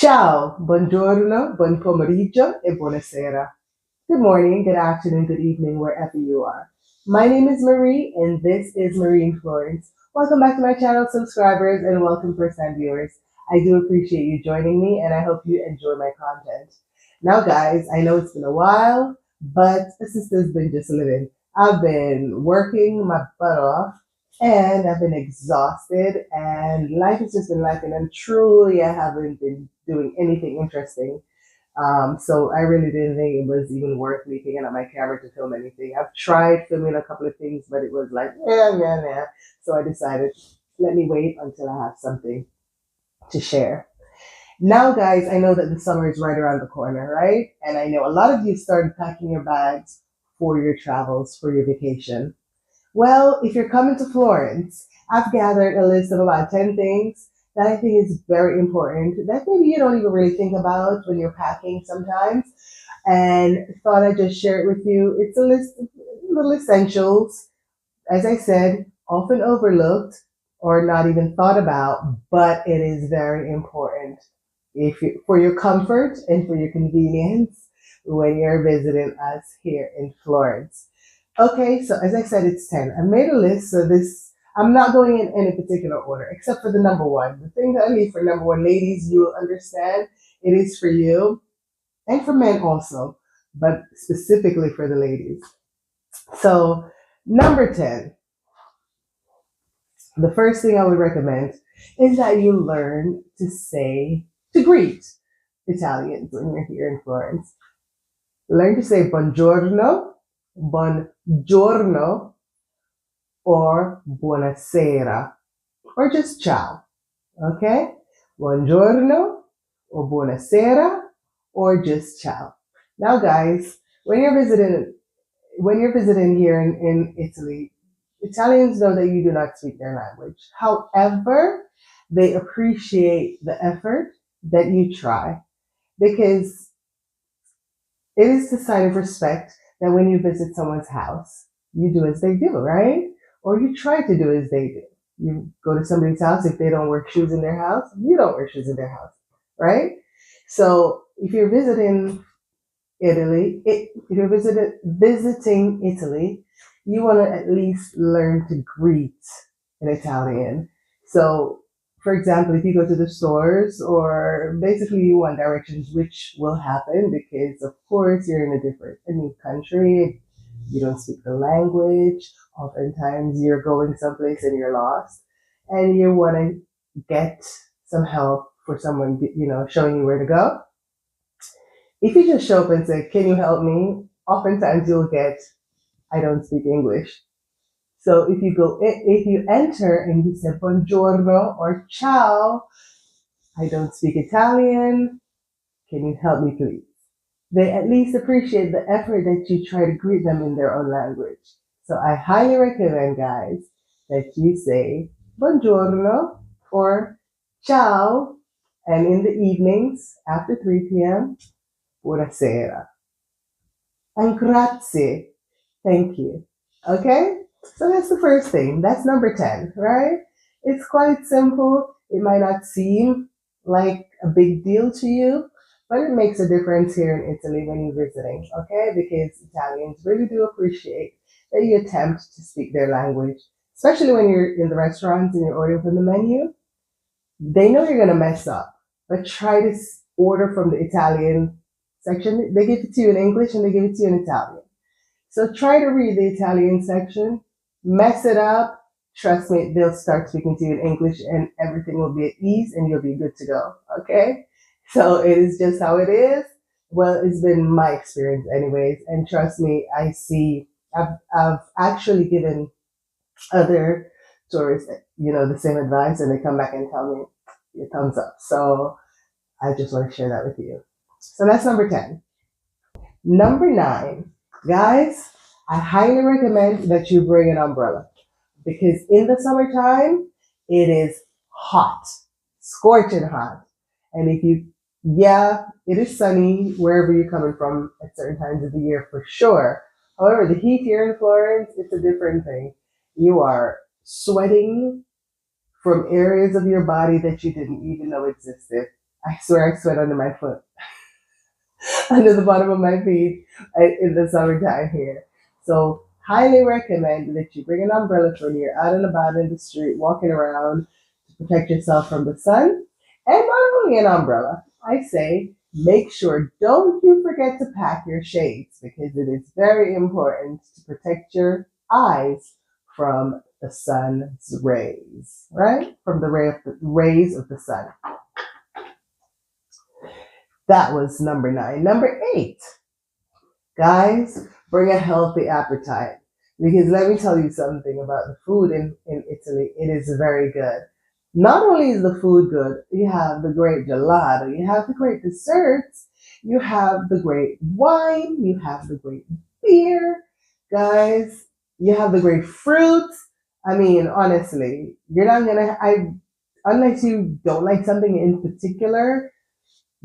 Ciao, buongiorno, buon pomeriggio, e buonasera. Good morning, good afternoon, good evening, wherever you are. My name is Marie, and this is Marie in Florence. Welcome back to my channel, subscribers, and welcome first-time viewers. I do appreciate you joining me, and I hope you enjoy my content. Now, guys, I know it's been a while, but the sister's been just living. I've been working my butt off, and I've been exhausted, and life has just been life, and truly I haven't been doing anything interesting. So I really didn't think it was even worth me picking up my camera to film anything. I've tried filming a couple of things, but it was like, yeah. So I decided, let me wait until I have something to share. Now, guys, I know that the summer is right around the corner, right? And I know a lot of you started packing your bags for your travels, for your vacation. Well, if you're coming to Florence, I've gathered a list of about 10 things that I think is very important that maybe you don't even really think about when you're packing sometimes. And thought I'd just share it with you. It's a list of little essentials, as I said, often overlooked or not even thought about, but it is very important for your comfort and for your convenience when you're visiting us here in Florence. Okay, so as I said, it's 10. I made a list, so I'm not going in any particular order, except for the number one. The thing that I leave for number one, ladies, you will understand it is for you and for men also, but specifically for the ladies. So, number 10, the first thing I would recommend is that you learn to greet Italians when you're here in Florence. Learn to say buongiorno, or buonasera, or just ciao. Okay? Buongiorno, or buonasera, or just ciao. Now, guys, when you're visiting here in Italy, Italians know that you do not speak their language. However, they appreciate the effort that you try because it is the sign of respect that when you visit someone's house, you do as they do, right? Or you try to do as they do. You go to somebody's house, if they don't wear shoes in their house, you don't wear shoes in their house, right? So if you're visiting visiting Italy, you want to at least learn to greet in Italian. So, for example, if you go to the stores or basically you want directions, which will happen because, of course, you're in a new country, you don't speak the language. Oftentimes, you're going someplace and you're lost, and you want to get some help for someone, showing you where to go. If you just show up and say, "Can you help me?" Oftentimes you'll get, "I don't speak English." So if you enter and you say buongiorno or ciao, "I don't speak Italian. Can you help me, please?" They at least appreciate the effort that you try to greet them in their own language. So I highly recommend, guys, that you say buongiorno or ciao, and in the evenings after 3 p.m., buonasera. And grazie. Thank you. Okay? So that's the first thing. That's number 10, right? It's quite simple. It might not seem like a big deal to you, but it makes a difference here in Italy when you're visiting, okay? Because Italians really do appreciate that you attempt to speak their language, especially when you're in the restaurants and you're ordering from the menu. They know you're going to mess up, but try to order from the Italian section. They give it to you in English and they give it to you in Italian. So try to read the Italian section, mess it up. Trust me, they'll start speaking to you in English and everything will be at ease and you'll be good to go. Okay? So it is just how it is. Well, it's been my experience anyways. And trust me, I've actually given other tourists, the same advice and they come back and tell me your thumbs up. So I just want to share that with you. So that's number 10. Number 9, guys, I highly recommend that you bring an umbrella because in the summertime, it is hot, scorching hot. And it is sunny wherever you're coming from at certain times of the year for sure. However, the heat here in Florence, it's a different thing. You are sweating from areas of your body that you didn't even know existed. I swear I sweat under my foot, under the bottom of my feet in the summertime here. So highly recommend that you bring an umbrella for when you're out and about in the street, walking around to protect yourself from the sun. And not only an umbrella, I say make sure don't you forget to pack your shades because it is very important to protect your eyes from the sun's rays, right? From the rays of the sun. That was number 9. Number 8, guys, bring a healthy appetite. Because let me tell you something about the food in Italy. It is very good. Not only is the food good, you have the great gelato, you have the great desserts, you have the great wine, you have the great beer, guys, you have the great fruits. I mean, honestly, you're not gonna, unless you don't like something in particular,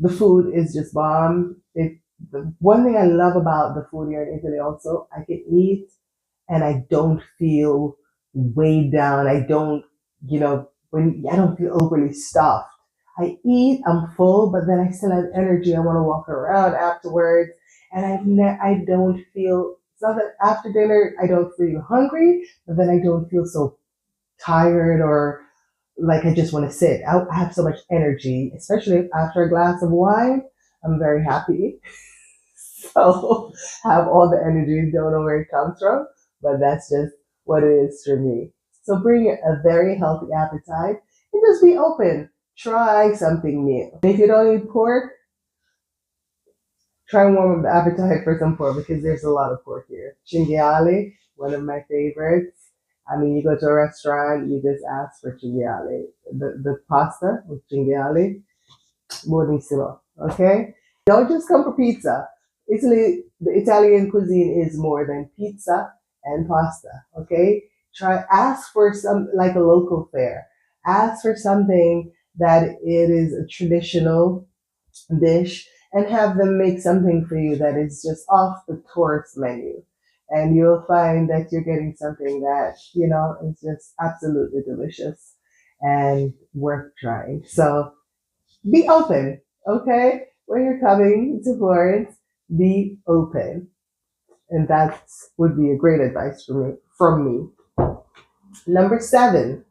the food is just bomb. The one thing I love about the food here in Italy also, I can eat and I don't feel weighed down. I don't, when I don't feel overly stuffed. I eat, I'm full, but then I still have energy. I want to walk around afterwards, and I don't feel. It's not that after dinner I don't feel hungry, but then I don't feel so tired or like I just want to sit. I have so much energy, especially after a glass of wine. I'm very happy. So have all the energy. Don't know where it comes from, but that's just what it is for me. So bring a very healthy appetite and just be open. Try something new. If you don't eat pork, try and warm up the appetite for some pork because there's a lot of pork here. Cinghiale, one of my favorites. I mean, you go to a restaurant, you just ask for cinghiale. The pasta with cinghiale, buonissimo. Okay? Don't just come for pizza. Italy, the Italian cuisine is more than pizza and pasta. Okay? Ask for some, like a local fare. Ask for something that it is a traditional dish and have them make something for you that is just off the tourist menu. And you'll find that you're getting something that, is just absolutely delicious and worth trying. So be open, okay? When you're coming to Florence, be open. And that would be a great advice from me. Number 7.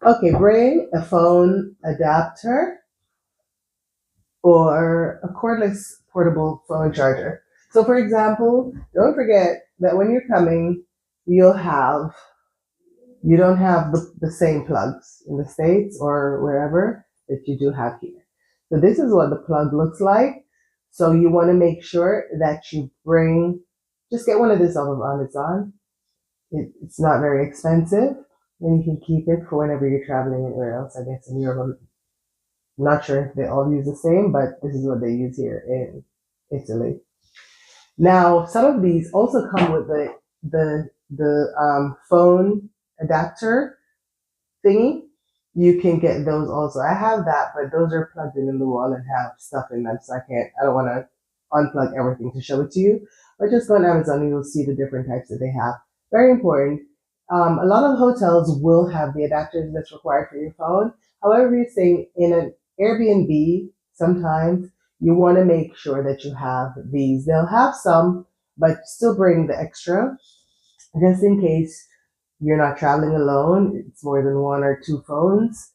Okay, bring a phone adapter or a cordless portable phone charger. So, for example, don't forget that when you're coming, you don't have the same plugs in the States or wherever that you do have here. So this is what the plug looks like. So you want to make sure that you just get one of this off of Amazon. It's not very expensive and you can keep it for whenever you're traveling anywhere else, I guess in Europe. I'm not sure if they all use the same, but this is what they use here in Italy. Now, some of these also come with the phone adapter thingy. You can get those also. I have that, but those are plugged in the wall and have stuff in them, so I don't want to unplug everything to show it to you. But just go on Amazon and you'll see the different types that they have. Very important. A lot of hotels will have the adapters that's required for your phone. However, you're saying in an Airbnb, sometimes you want to make sure that you have these. They'll have some, but still bring the extra just in case you're not traveling alone. It's more than one or two phones.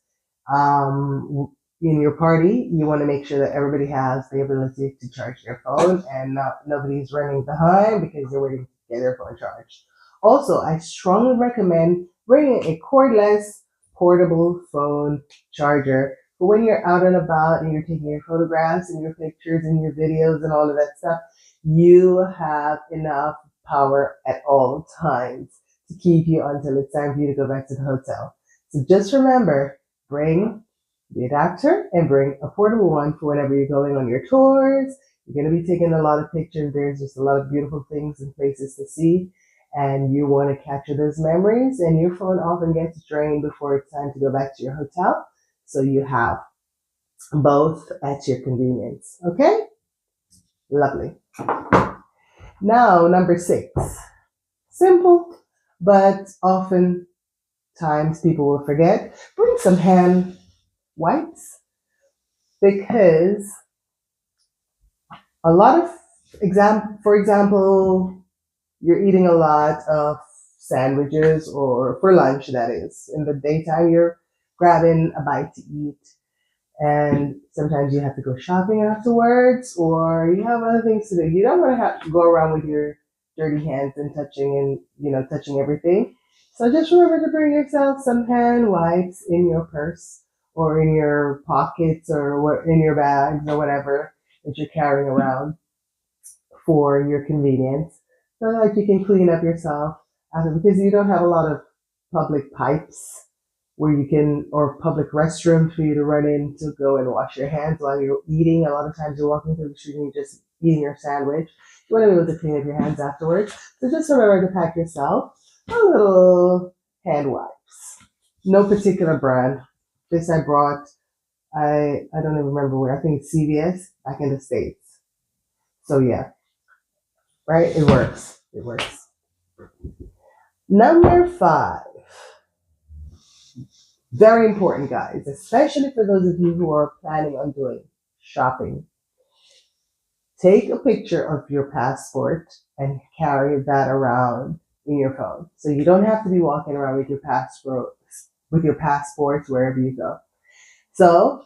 In your party, you want to make sure that everybody has the ability to charge their phone and nobody's running behind because they're waiting to get their phone charged. Also, I strongly recommend bringing a cordless portable phone charger for when you're out and about and you're taking your photographs and your pictures and your videos and all of that stuff. You have enough power at all times to keep you until it's time for you to go back to the hotel. So just remember, bring the adapter and bring a portable one for whenever you're going on your tours. You're going to be taking a lot of pictures. There's just a lot of beautiful things and places to see. And you want to capture those memories, and your phone often gets drained before it's time to go back to your hotel. So you have both at your convenience. Okay? Lovely. Now, number 6. Simple, but often times people will forget. Bring some hand wipes. because a lot of for example, you're eating a lot of sandwiches, or for lunch, that is. In the daytime, you're grabbing a bite to eat, and sometimes you have to go shopping afterwards, or you have other things to do. You don't want to have to go around with your dirty hands and touching everything. So just remember to bring yourself some hand wipes in your purse, or in your pockets, or in your bags, or whatever that you're carrying around for your convenience, so that you can clean up yourself after, because you don't have a lot of public pipes where you can, or public restrooms for you to run in to go and wash your hands while you're eating. A lot of times you're walking through the street and you're just eating your sandwich. You want to be able to clean up your hands afterwards. So just remember to pack yourself a little hand wipes. No particular brand. This I brought, I don't even remember where. I think it's CVS back in the States. So yeah, right? It works. It works. Number 5. Very important, guys, especially for those of you who are planning on doing shopping. Take a picture of your passport and carry that around in your phone. So you don't have to be walking around with your passports wherever you go. So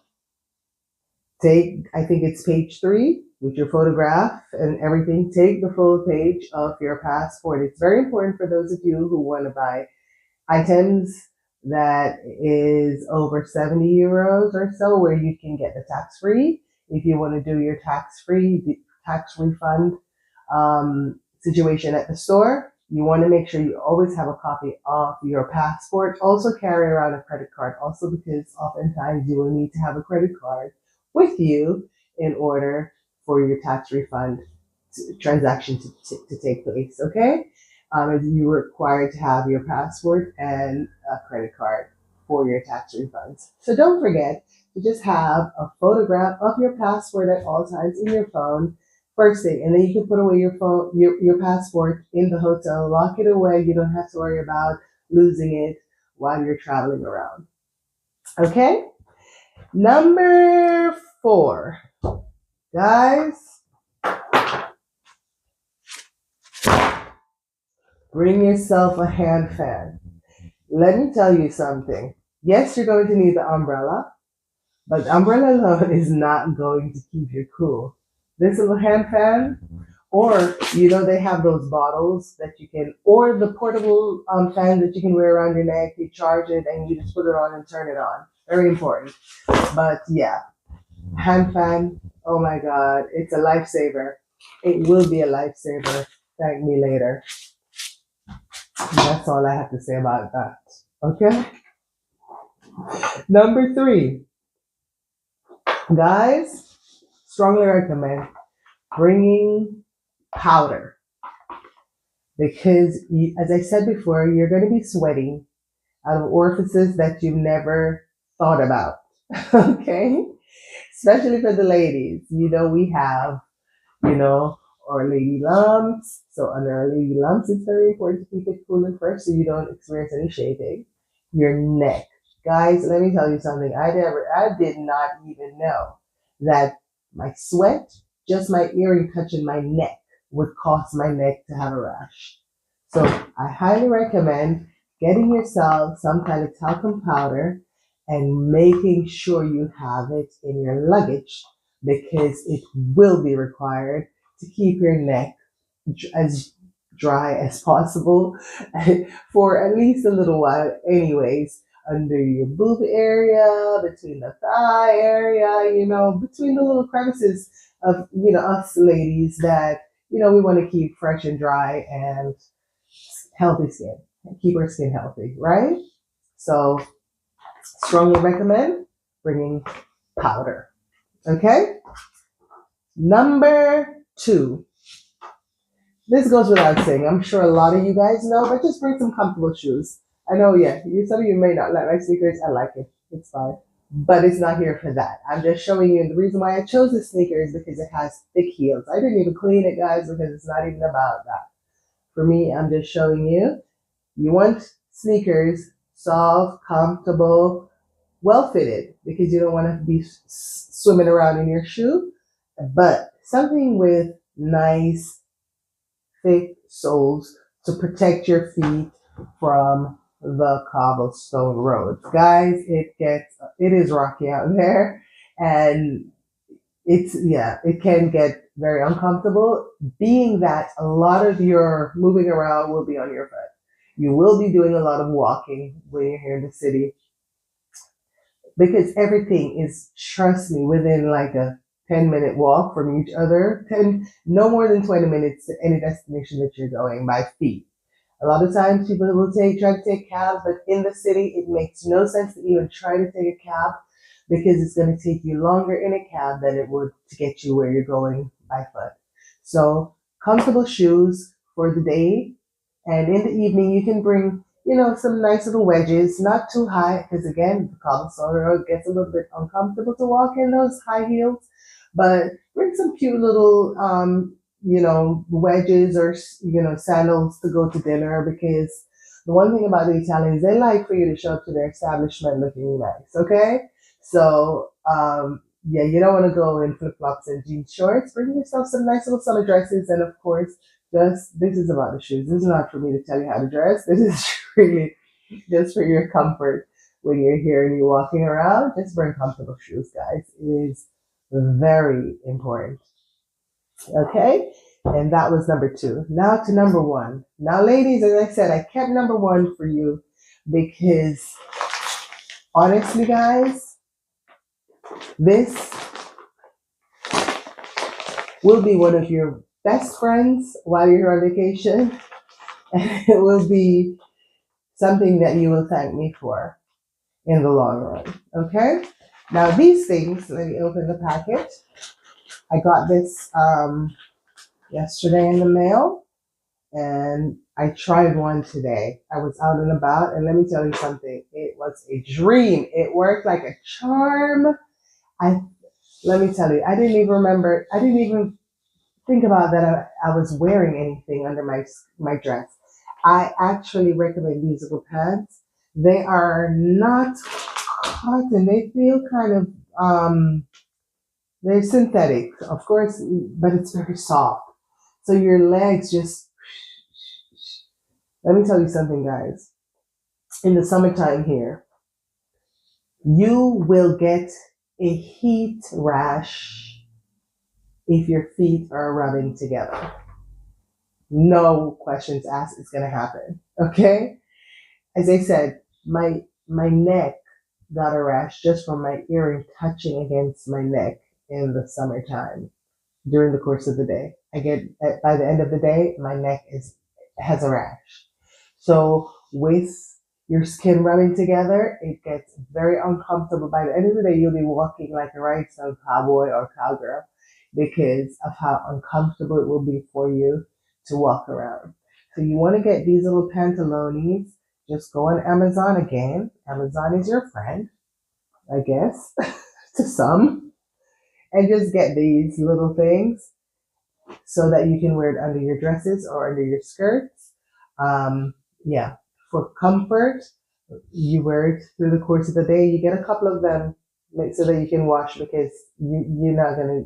I think it's page 3 with your photograph and everything. Take the full page of your passport. It's very important for those of you who want to buy items that is over 70 euros or so, where you can get the tax free. If you want to do your tax refund situation at the store, you want to make sure you always have a copy of your passport. Also carry around a credit card, also because oftentimes you will need to have a credit card with you in order for your tax refund transaction to take place. Okay, you're required to have your passport and a credit card for your tax refunds. So don't forget to just have a photograph of your passport at all times in your phone, first thing, and then you can put away your passport in the hotel, lock it away. You don't have to worry about losing it while you're traveling around. Okay? Number 4. Guys, bring yourself a hand fan. Let me tell you something. Yes, you're going to need the umbrella, but the umbrella alone is not going to keep you cool. This little hand fan, or they have those bottles that you can, or the portable fan that you can wear around your neck. You charge it and you just put it on and turn it on. Very important. But yeah, hand fan. Oh my God, it's a lifesaver. It will be a lifesaver. Thank me later. That's all I have to say about that. Okay. Number 3, guys, strongly recommend bringing powder, because, as I said before, you're going to be sweating out of orifices that you've never thought about. Okay, especially for the ladies. We have, our lady lumps. So under our lady lumps, it's very important to keep it cool at first so you don't experience any shaking. Your neck. Guys, let me tell you something. I did not even know that my sweat, just my earring touching my neck, would cause my neck to have a rash. So I highly recommend getting yourself some kind of talcum powder and making sure you have it in your luggage, because it will be required to keep your neck as dry as possible for at least a little while anyways, under your boob area, between the thigh area, between the little crevices of, us ladies that, we want to keep fresh and dry and healthy skin, keep our skin healthy, right? So strongly recommend bringing powder. Okay? Number 2. This goes without saying. I'm sure a lot of you guys know, but just bring some comfortable shoes. I know, yeah, some of you may not like my sneakers. I like it. It's fine. But it's not here for that. I'm just showing you the reason why I chose this sneaker is because it has thick heels. I didn't even clean it, guys, because it's not even about that. For me, I'm just showing you. You want sneakers, soft, comfortable, well fitted because you don't want to be swimming around in your shoe, but something with nice thick soles to protect your feet from the cobblestone roads. Guys, it is rocky out there, and it can get very uncomfortable, being that a lot of your moving around will be on your foot. You will be doing a lot of walking when you're here in the city because everything is, trust me, within like a 10-minute walk from each other. 10, no more than 20 minutes to any destination that you're going by feet. A lot of times people will try to take cabs, but in the city, it makes no sense to even try to take a cab because it's going to take you longer in a cab than it would to get you where you're going by foot. So comfortable shoes for the day, and in the evening you can bring, some nice little wedges, not too high, because again, the cobblestone road gets a little bit uncomfortable to walk in those high heels, but bring some cute little, wedges or, sandals to go to dinner because the one thing about the Italians, they like for you to show up to their establishment looking nice, okay? So, yeah, you don't want to go in flip flops and jean shorts. Bring yourself some nice little summer dresses, and of course, this is about the shoes. This is not for me to tell you how to dress. This is really just for your comfort when you're here and you're walking around. Just bring comfortable shoes, guys. It is very important. Okay? And that was number 2. Now to number 1. Now, ladies, as I said, I kept number 1 for you because honestly, guys, this will be one of your best friends while you're on vacation. And it will be something that you will thank me for in the long run. Okay? Now, these things, let me open the packet. I got this yesterday in the mail, and I tried one today. I was out and about, and let me tell you something. It was a dream. It worked like a charm. Let me tell you, I didn't even think about that I was wearing anything under my dress. I actually recommend these little pants. They are not cotton. They feel kind of they're synthetic, of course, but it's very soft. So your legs just. Let me tell you something, guys. In the summertime here, you will get a heat rash if your feet are rubbing together. No questions asked, it's gonna happen. Okay? As I said, my neck got a rash just from my earring touching against my neck in the summertime during the course of the day. By the end of the day, my neck has a rash. So with your skin rubbing together, it gets very uncomfortable. By the end of the day, you'll be walking like a rhinestone cowboy or cowgirl because of how uncomfortable it will be for you to walk around. So you want to get these little pantalones. Just go on Amazon again. Amazon is your friend, I guess, to some. And just get these little things so that you can wear it under your dresses or under your skirts. Yeah, for comfort, you wear it through the course of the day. You get a couple of them so that you can wash because you're not going to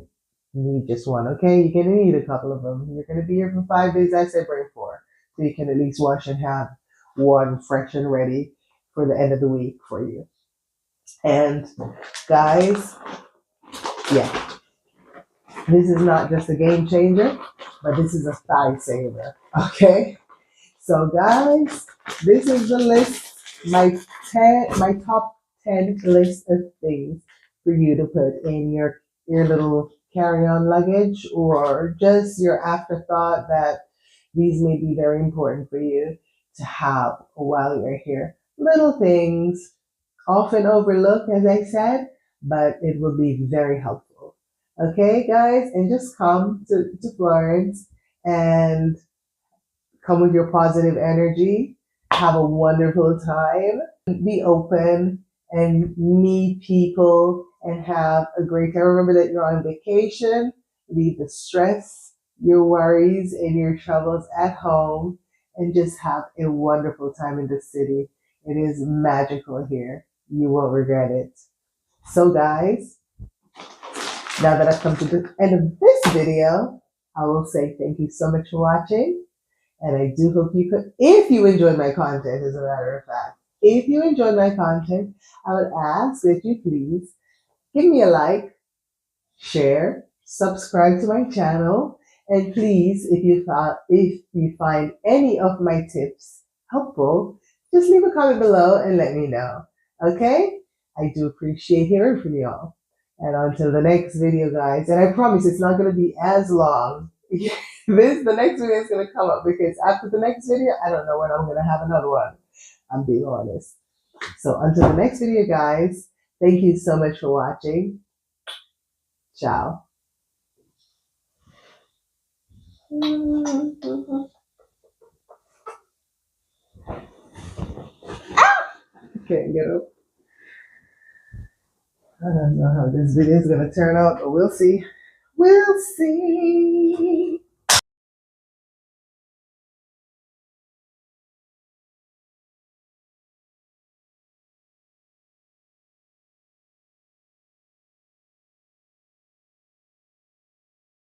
need just one, okay? You're going to need a couple of them. You're going to be here for 5 days. I said bring 4. So you can at least wash and have one fresh and ready for the end of the week for you. And guys, yeah, this is not just a game changer, but this is a thigh saver, okay? So guys, this is the list, my top 10 list of things for you to put in your little carry-on luggage or just your afterthought that these may be very important for you to have while you're here. Little things, often overlooked, as I said, but it will be very helpful. Okay, guys, and just come to Florence and come with your positive energy. Have a wonderful time. Be open and meet people and have a great time. Remember that you're on vacation. Leave the stress, your worries, and your troubles at home and just have a wonderful time in the city. It is magical here. You won't regret it. So guys, now that I've come to the end of this video, I will say thank you so much for watching. And I do hope you could, if you enjoyed my content, as a matter of fact, if you enjoyed my content, I would ask that you please give me a like, share, subscribe to my channel, and please, if you find any of my tips helpful, just leave a comment below and let me know. Okay? I do appreciate hearing from y'all. And until the next video, guys, and I promise it's not going to be as long. The next video is going to come up because after the next video, I don't know when I'm going to have another one. I'm being honest. So until the next video, guys, thank you so much for watching. Ciao. Can't get up. I don't know how this video is going to turn out, but we'll see. We'll see.